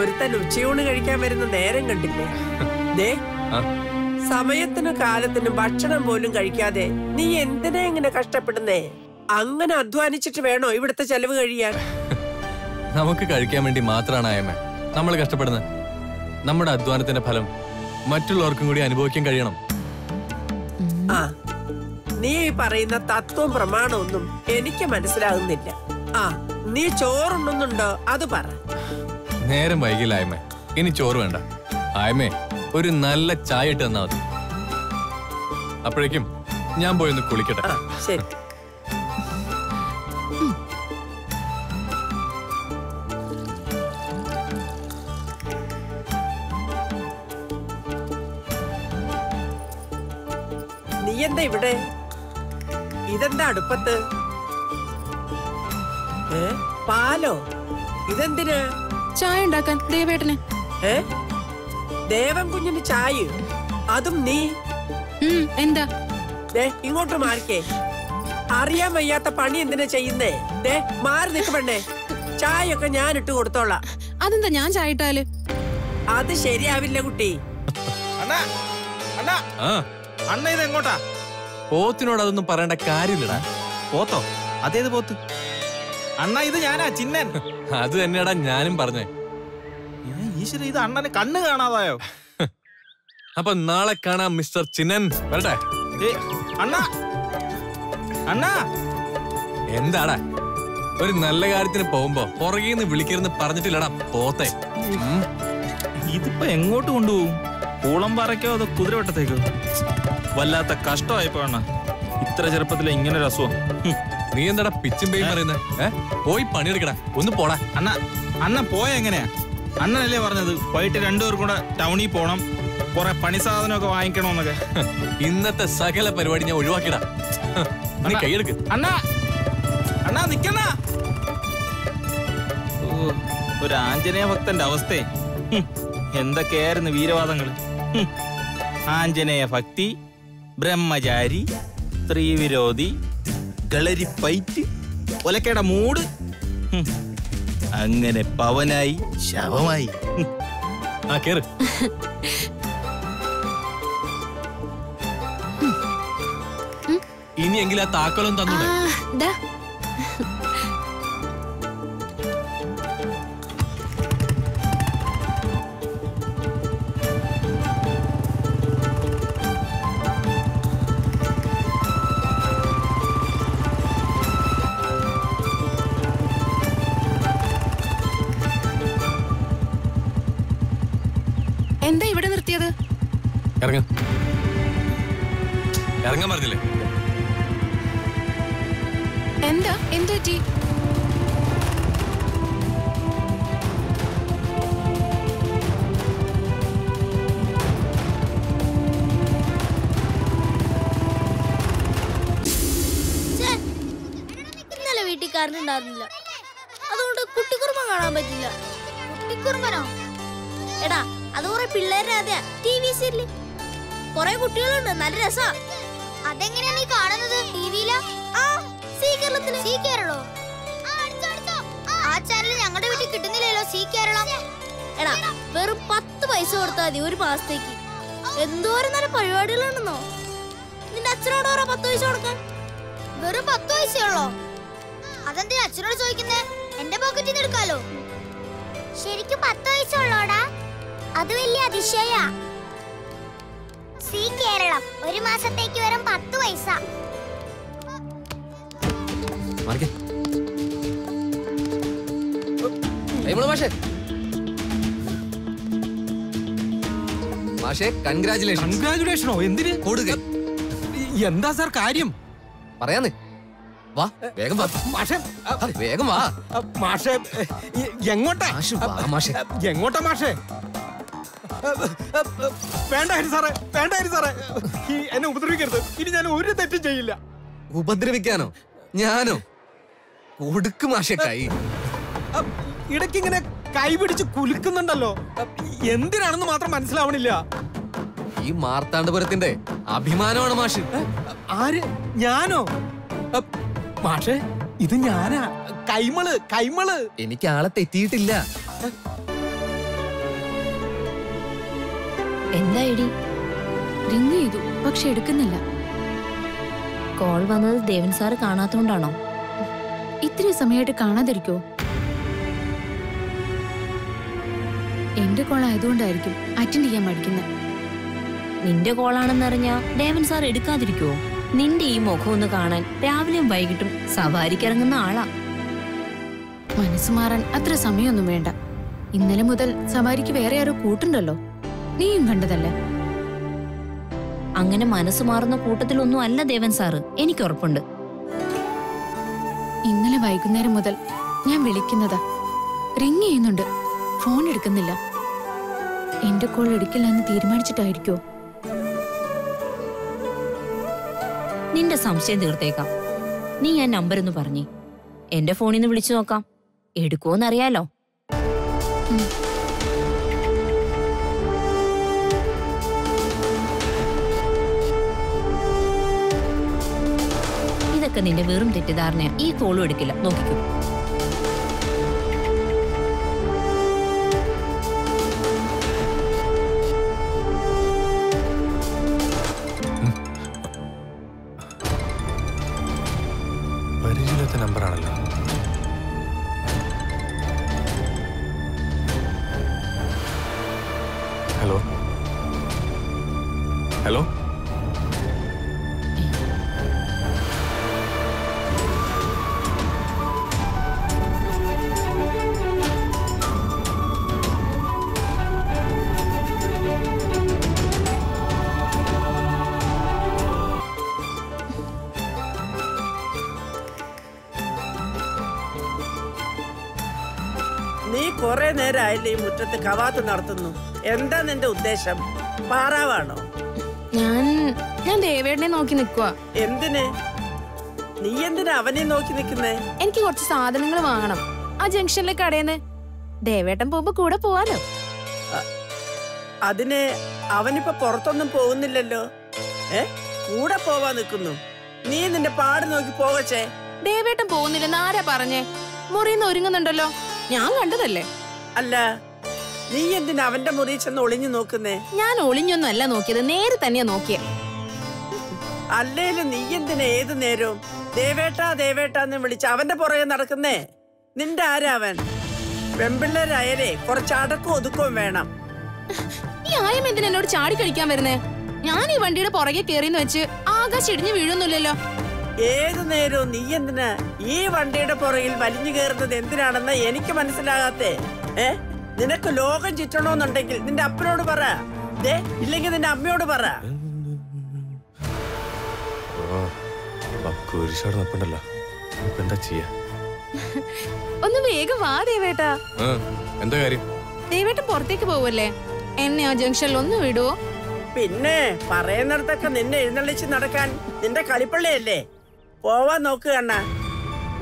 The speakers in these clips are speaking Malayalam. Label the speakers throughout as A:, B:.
A: ഒരുത്തൻ ഉച്ചയൂണ് കഴിക്കാൻ വരുന്ന നേരം കണ്ടില്ലേ? ദേ, സമയത്തിനും കാലത്തിനും ഭക്ഷണം പോലും കഴിക്കാതെ നീ എന്തിനാ ഇങ്ങനെ കഷ്ടപ്പെടുന്നേ? അങ്ങനെ അധ്വാനിച്ചിട്ട് വേണോ ഇവിടുത്തെ ചെലവ് കഴിയാൻ?
B: നമുക്ക് കഴിക്കാൻ വേണ്ടി മാത്രമാണ് ആയമേ നമ്മൾ കഷ്ടപ്പെടുന്നത്. നമ്മുടെ അധ്വാനത്തിന്റെ ഫലം മറ്റുള്ളവർക്കും കൂടി അനുഭവിക്കാൻ കഴിയണം.
A: ആ, നീ പറയുന്ന തത്വം പ്രമാണമൊന്നും എനിക്ക് മനസ്സിലാകുന്നില്ല. ആ, നീ ചോറുണ്ണുന്നുണ്ടോ അത് പറ.
B: നേരം വൈകില്ല ആയമേ, ഇനി ചോറ് വേണ്ട. ആയമേ ഒരു നല്ല ചായ ഇട്ട് തന്നാ മതി. അപ്പോഴേക്കും ഞാൻ പോയി ഒന്ന് കുളിക്കട്ടെ.
A: ശരി. നീ എന്താ ഇവിടെ? ഇതെന്താ അടുപ്പത്ത്? പാലോ? ഇതെന്തിനാ?
C: ചായ ഉണ്ടാക്കാൻ ദേവേട്ടന്.
A: ദേവൻ കുഞ്ഞിന് ചായ? അതും നീ?
C: എന്താ?
A: ഇങ്ങോട്ട് മാറിക്കേ. അറിയാൻ വയ്യാത്ത പണി എന്തിനാ ചെയ്യുന്നേ? മാറി നിക്ക് പെണ്ണേ. ചായയൊക്കെ ഞാൻ ഇട്ട് കൊടുത്തോളാം.
C: അതെന്താ ഞാൻ ചായ ഇട്ടാല്?
A: അത് ശരിയാവില്ല കുട്ടി.
D: അണ്ണ ഇത് എങ്ങോട്ടാ?
B: പോത്തിനോട് അതൊന്നും പറയേണ്ട കാര്യമില്ലടാ.
D: പോത്തോ? അതേത് പോത്ത്? അണ്ണ ഇത് ഞാനാ, ചിന്നൻ.
B: അത് തന്നെയാടാ ഞാനും പറഞ്ഞേ.
D: ഈശ്വര, ഇത് അണ്ണന് കണ്ണ് കാണാതായോ?
B: അപ്പൊ നാളെ കാണാം മിസ്റ്റർ ചിന്നൻ. വരട്ടെ.
D: അണ്ണ അണ്ണ
B: എന്താടാ? ഒരു നല്ല കാര്യത്തിന് പോകുമ്പോ പുറകേന്ന് വിളിക്കരുന്ന് പറഞ്ഞിട്ടില്ലടാ പോത്തെ.
D: ഇതിപ്പോ എങ്ങോട്ട് കൊണ്ടുപോകും? പൂളംപാറയ്ക്കോ അതോ കുതിരവട്ടത്തേക്കോ? വല്ലാത്ത കഷ്ടമായിപ്പോ അണ്ണ, ഇത്ര ചെറുപ്പത്തിലെ ഇങ്ങനെ ഒരു അസുഖം.
B: നീ എന്താടാ പിച്ചും പേയും പറയുന്നത്? പോയി പണിയെടുക്കടാ, ഒന്ന് പോടാ.
D: അണ്ണ പോയ എങ്ങനെയാ? അണ്ണനല്ലേ പറഞ്ഞത് വൈകിട്ട് രണ്ടുപേർക്കും കൂടെ ടൗണിൽ പോണം, കുറെ പണി സാധനമൊക്കെ വാങ്ങിക്കണോന്നൊക്കെ.
B: ഇന്നത്തെ സകല പരിപാടി ഞാൻ ഒഴിവാക്കിടാ. നീ കൈയെടുക്ക്.
D: അണ്ണാ നിക്കണ. ഒരു ആഞ്ജനേയ ഭക്തന്റെ അവസ്ഥയെ. എന്തൊക്കെയായിരുന്നു വീരവാദങ്ങള്. ആഞ്ജനേയ ഭക്തി, ബ്രഹ്മചാരി, സ്ത്രീവിരോധി, കളരിപ്പയറ്റ്, ഒലക്കയുടെ മൂട്. അങ്ങനെ പവനായി ശവമായി.
B: ആ കേറ്. ഇനിയെങ്കിലും ആ താക്കോലും തന്നൂടെ?
C: എന്താ ഇവിടെ നിർത്തിയത്?
B: ഇറങ്ങാൻ പറഞ്ഞില്ലേ?
C: എന്താ? എന്തു പറ്റി?
E: ഇന്നലെ വീട്ടിൽ കറണ്ട് ഉണ്ടായിരുന്നില്ല, അതുകൊണ്ട് കുട്ടിക്കുറുമ്പൻ കാണാൻ പറ്റില്ല. കുട്ടിക്കുറുമ്പനോ? എടാ, അത് കുറെ പിള്ളേരുടെ അതെ TV സീരിയല്. കുറെ കുട്ടികളുണ്ട്, നല്ല രസാ. അതെങ്ങനെയാ നീ കാണുന്നത്? ടിവിയിലാ? സീ കേരളത്തില്. സീ കേരളോ? ആ ചാനൽ ഞങ്ങളുടെ വീട്ടിൽ കിട്ടുന്നില്ലല്ലോ. സീ കേരളം. എടാ, വെറും 10 പൈസ കൊടുത്താൽ മതി ഒരു മാസത്തേക്ക്. എന്തോരം നല്ല പരിപാടികളുണ്ടെന്നോ. നിന്റെ അച്ഛനോട് ഓരോ 10 പൈസ കൊടുക്കാൻ. വെറും 10 പൈസയുള്ളോ? അതെന്തിനാ അച്ഛനോട് ചോദിക്കുന്നേ? എന്റെ പോക്കറ്റിൽ നിന്ന് എടുക്കാലോ. ശരിക്കും 10 പൈസ ഉള്ളോടാ? അത് വലിയ അതിശയ. സീ കേരളം ഒരു മാസത്തേക്ക് വെറും 10 പൈസ.
F: കൺഗ്രാജുലേഷനോ? എന്തിന്? എന്താ സാർ കാര്യം?
G: പറയാന്ന്. വാ, വേഗം വാ മാഷേ. വേഗം വാ
F: മാഷേ. എങ്ങോട്ടാ എങ്ങോട്ടാ മാഷേ? വേണ്ട ഹരി സാറേ, വേണ്ട ഹരി സാറേ, എന്നെ ഉപദ്രവിക്കരുത്. ഇനി ഞാൻ ഒരു തെറ്റും ചെയ്യില്ല.
G: ഉപദ്രവിക്കാനോ? ഞാനോ? കൊടുക്ക് മാഷേ കൈ.
F: ഇടയ്ക്കിങ്ങനെ കൈ പിടിച്ച് കുലുക്കുന്നുണ്ടല്ലോ, എന്തിനാണെന്ന് മാത്രം മനസ്സിലാവണില്ല.
G: ഈ മാർത്താണ്ഡപുരത്തിന്റെ അഭിമാനമാണ് മാഷ്.
F: ആര്? ഞാനോ? മാഷേ, ഇത് ഞാനാ. കൈമള്.
G: എനിക്ക് ആളെ തെറ്റിയിട്ടില്ല.
H: എന്തായിടി?
C: റിങ് ചെയ്തു, പക്ഷെ എടുക്കുന്നില്ല.
H: കോൾ വന്നത് ദേവൻ സാറ് കാണാത്തോണ്ടാണോ?
C: ഇത്രയും സമയമായിട്ട് കാണാതിരിക്കോ? എന്റെ കോൾ ആയതുകൊണ്ടായിരിക്കും അറ്റൻഡ് ചെയ്യാൻ മടിക്കുന്നത്.
H: നിന്റെ കോളാണെന്നറിഞ്ഞാ ദേവൻ സാർ എടുക്കാതിരിക്കുവോ? നിന്റെ ഈ മുഖം ഒന്ന് കാണാൻ രാവിലെയും വൈകിട്ടും സവാരിക്കിറങ്ങുന്ന ആളാ.
C: മനസ്സ് മാറാൻ അത്ര സമയമൊന്നും വേണ്ട. ഇന്നലെ മുതൽ സവാരിക്ക് വേറെ ആരോ കൂട്ടുണ്ടല്ലോ, നീയും കണ്ടതല്ലേ?
H: അങ്ങനെ മനസ്സ് മാറുന്ന കൂട്ടത്തിലൊന്നും അല്ല ദേവൻ സാറ്, എനിക്ക് ഉറപ്പുണ്ട്.
C: ഇന്നലെ വൈകുന്നേരം മുതൽ ഞാൻ വിളിക്കുന്നതാ, റിങ് ചെയ്യുന്നുണ്ട്, ഫോൺ എടുക്കുന്നില്ല. എന്റെ കോൾ എടുക്കില്ല എന്ന് തീരുമാനിച്ചിട്ടായിരിക്കോ?
H: നിന്റെ സംശയം തീർത്തേക്കാം. നീ ഞാൻ നമ്പർ ഒന്ന് പറഞ്ഞേ, എന്റെ ഫോണിൽ നിന്ന് വിളിച്ചു നോക്കാം, എടുക്കുവോന്നറിയാലോ. ഇതൊക്കെ നിന്റെ വെറും തെറ്റിദ്ധാരണയാ. ഈ കോളും എടുക്കില്ല, നോക്കിക്കോ.
B: പരിചയമില്ലാത്ത നമ്പറാണല്ലോ. ഹലോ ഹലോ,
A: നീ കുറെ നേരമായില്ലേ ഈ മുറ്റത്ത് കവാത്ത് നടത്തുന്നു? എന്താ നിന്റെ ഉദ്ദേശം? പാറാവാണോ?
C: ഞാൻ ദേവേട്ടനെ നോക്കി നിക്കുവാ.
A: എന്തിന്? നീ എന്തിനാ അവനെ നോക്കി നിക്കുന്നേ?
C: എനിക്ക് കുറച്ച് സാധനങ്ങൾ വാങ്ങണം. ആ ജംഗ്ഷനിലെ കടയിന്ന്. ദേവേട്ടൻ പോകുമ്പോ കൂടെ പോവാലോ.
A: അതിന് അവനിപ്പോ പുറത്തൊന്നും പോകുന്നില്ലല്ലോ. കൂടെ പോവാ നിക്കുന്നു. നീ നിന്റെ പാട് നോക്കി പോകച്ചേ.
C: ദേവേട്ടൻ പോകുന്നില്ലെന്ന് ആരാ പറഞ്ഞേ? മുറിന്ന് ഒരുങ്ങുന്നുണ്ടല്ലോ, ഞാൻ കണ്ടതല്ലേ.
A: അല്ല, നീ എന്തിനാ അവന്റെ മുറി ചെന്ന് ഒളിഞ്ഞു നോക്കുന്നേ?
C: ഞാൻ ഒളിഞ്ഞൊന്നും അല്ല നോക്കിയത്, നേരെ തന്നെയാ നോക്കിയ.
A: അല്ലേലും നീ എന്തിനാ ഏതു നേരവും ദേവേട്ടാ ദേവേട്ടാന്ന് വിളിച്ച് അവന്റെ പുറകെ നടക്കുന്നേ? നിന്റെ ആരാവൻ? പെമ്പിള്ളേരായാലേ കുറച്ച് അടക്കവും ഒതുക്കവും വേണം.
C: ഈ ആയം എന്തിനാ എന്നോട് ചാടി കളിക്കാൻ വരുന്നേ? ഞാൻ ഈ വണ്ടിയുടെ പുറകെ കേറിന്ന് വെച്ച് ആകാശം ഇടിഞ്ഞു വീഴൊന്നുമില്ലല്ലോ.
A: ഏതു നേരവും നീ എന്തിനാ ഈ വണ്ടിയുടെ പുറകിൽ വലിഞ്ഞു കയറുന്നത്? എന്തിനാണെന്ന് എനിക്ക് മനസ്സിലാകാത്തേ. നിനക്ക് ലോകം ചുറ്റണോന്നുണ്ടെങ്കിൽ നിന്റെ അപ്പനോട് പറ, ഇല്ലെങ്കിൽ നിന്റെ അമ്മയോട് പറ.
B: എന്താ ചെയ്യാ?
C: ഒന്ന് വേഗം വാ ദേവേട്ടാ.
B: എന്താ കാര്യം?
C: ദേവേട്ടൻ പുറത്തേക്ക് പോവല്ലേ? എന്നെ ആ ജംഗ്ഷനിൽ ഒന്ന് വിടുവോ?
A: പിന്നെ പറയുന്നിടത്തൊക്കെ നിന്നെ എഴുന്നള്ളിച്ച് നടക്കാൻ നിന്റെ കളിപ്പള്ളിയല്ലേ? പോവാൻ നോക്കുക അണ്ണാ.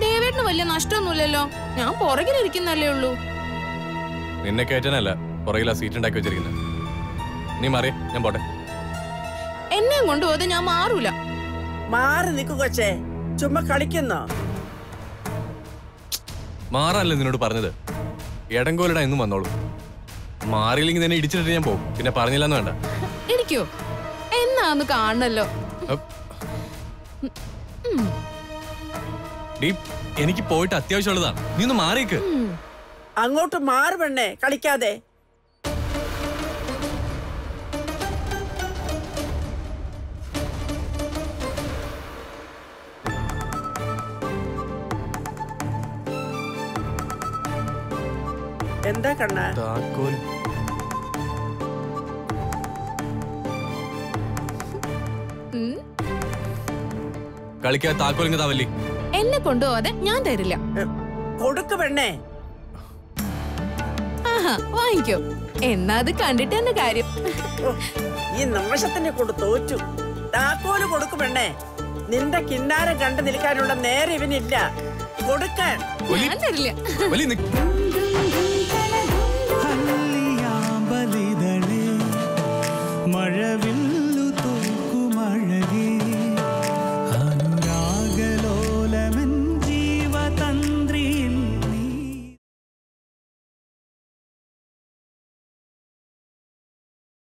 C: ദേവേട്ടന് വലിയ നഷ്ടമൊന്നുമില്ലല്ലോ, ഞാൻ പുറകിലിരിക്കുന്നല്ലേ ഉള്ളൂ.
B: നിന്നെ കയറ്റാനല്ല പുറകിലാ സീറ്റ് ഉണ്ടാക്കി വെച്ചിരിക്കുന്നത്. നീ മാറിയ ഞാൻ പോട്ടെ.
C: എന്നെയും കൊണ്ടുപോയത് ഞാൻ മാറൂല.
A: മാറി നിക്കു കൊച്ചേ, ചുമ്മാ കളിക്കുന്നോ?
B: മാറാനല്ലേ നിന്നോട് പറഞ്ഞത്? എടങ്കോലിടാ എന്നും വന്നോളൂ. മാറിയില്ലെങ്കിൽ നിന്നെ ഇടിച്ചിട്ട് ഞാൻ പോകും. പിന്നെ പറഞ്ഞില്ലെന്ന് വേണ്ട.
C: ഇടിക്കോ? എന്നാ ഒന്ന് കാണണല്ലോ.
B: എനിക്ക് പോയിട്ട് അത്യാവശ്യമുള്ളതാ, നീ ഒന്ന് മാറിയേക്ക്.
A: അങ്ങോട്ട് മാറ് പെണ്ണേ, കളിക്കാതെ. എന്താ കണ്ണാ?
B: താക്കോൽ കളിക്കാ. താക്കോലിങ്ങ താവല്ലി.
C: എന്നെ കൊണ്ടുപോവാതെ ഞാൻ തരില്ല.
A: കൊടുക്ക് പെണ്ണേ.
C: ആഹാ, വാങ്ങിക്കോ. എന്നാ അത് കണ്ടിട്ട് തന്നെ കാര്യം.
A: ഈ നാശത്തിനെ കൊണ്ട് തോറ്റു. താക്കോല് കൊടുക്ക് പെണ്ണേ. നിന്റെ കിന്നാരം കണ്ടു നിൽക്കാനുള്ള നേരെ ഇവനില്ല. കൊടുക്കാൻ
C: ഞാൻ തരില്ല.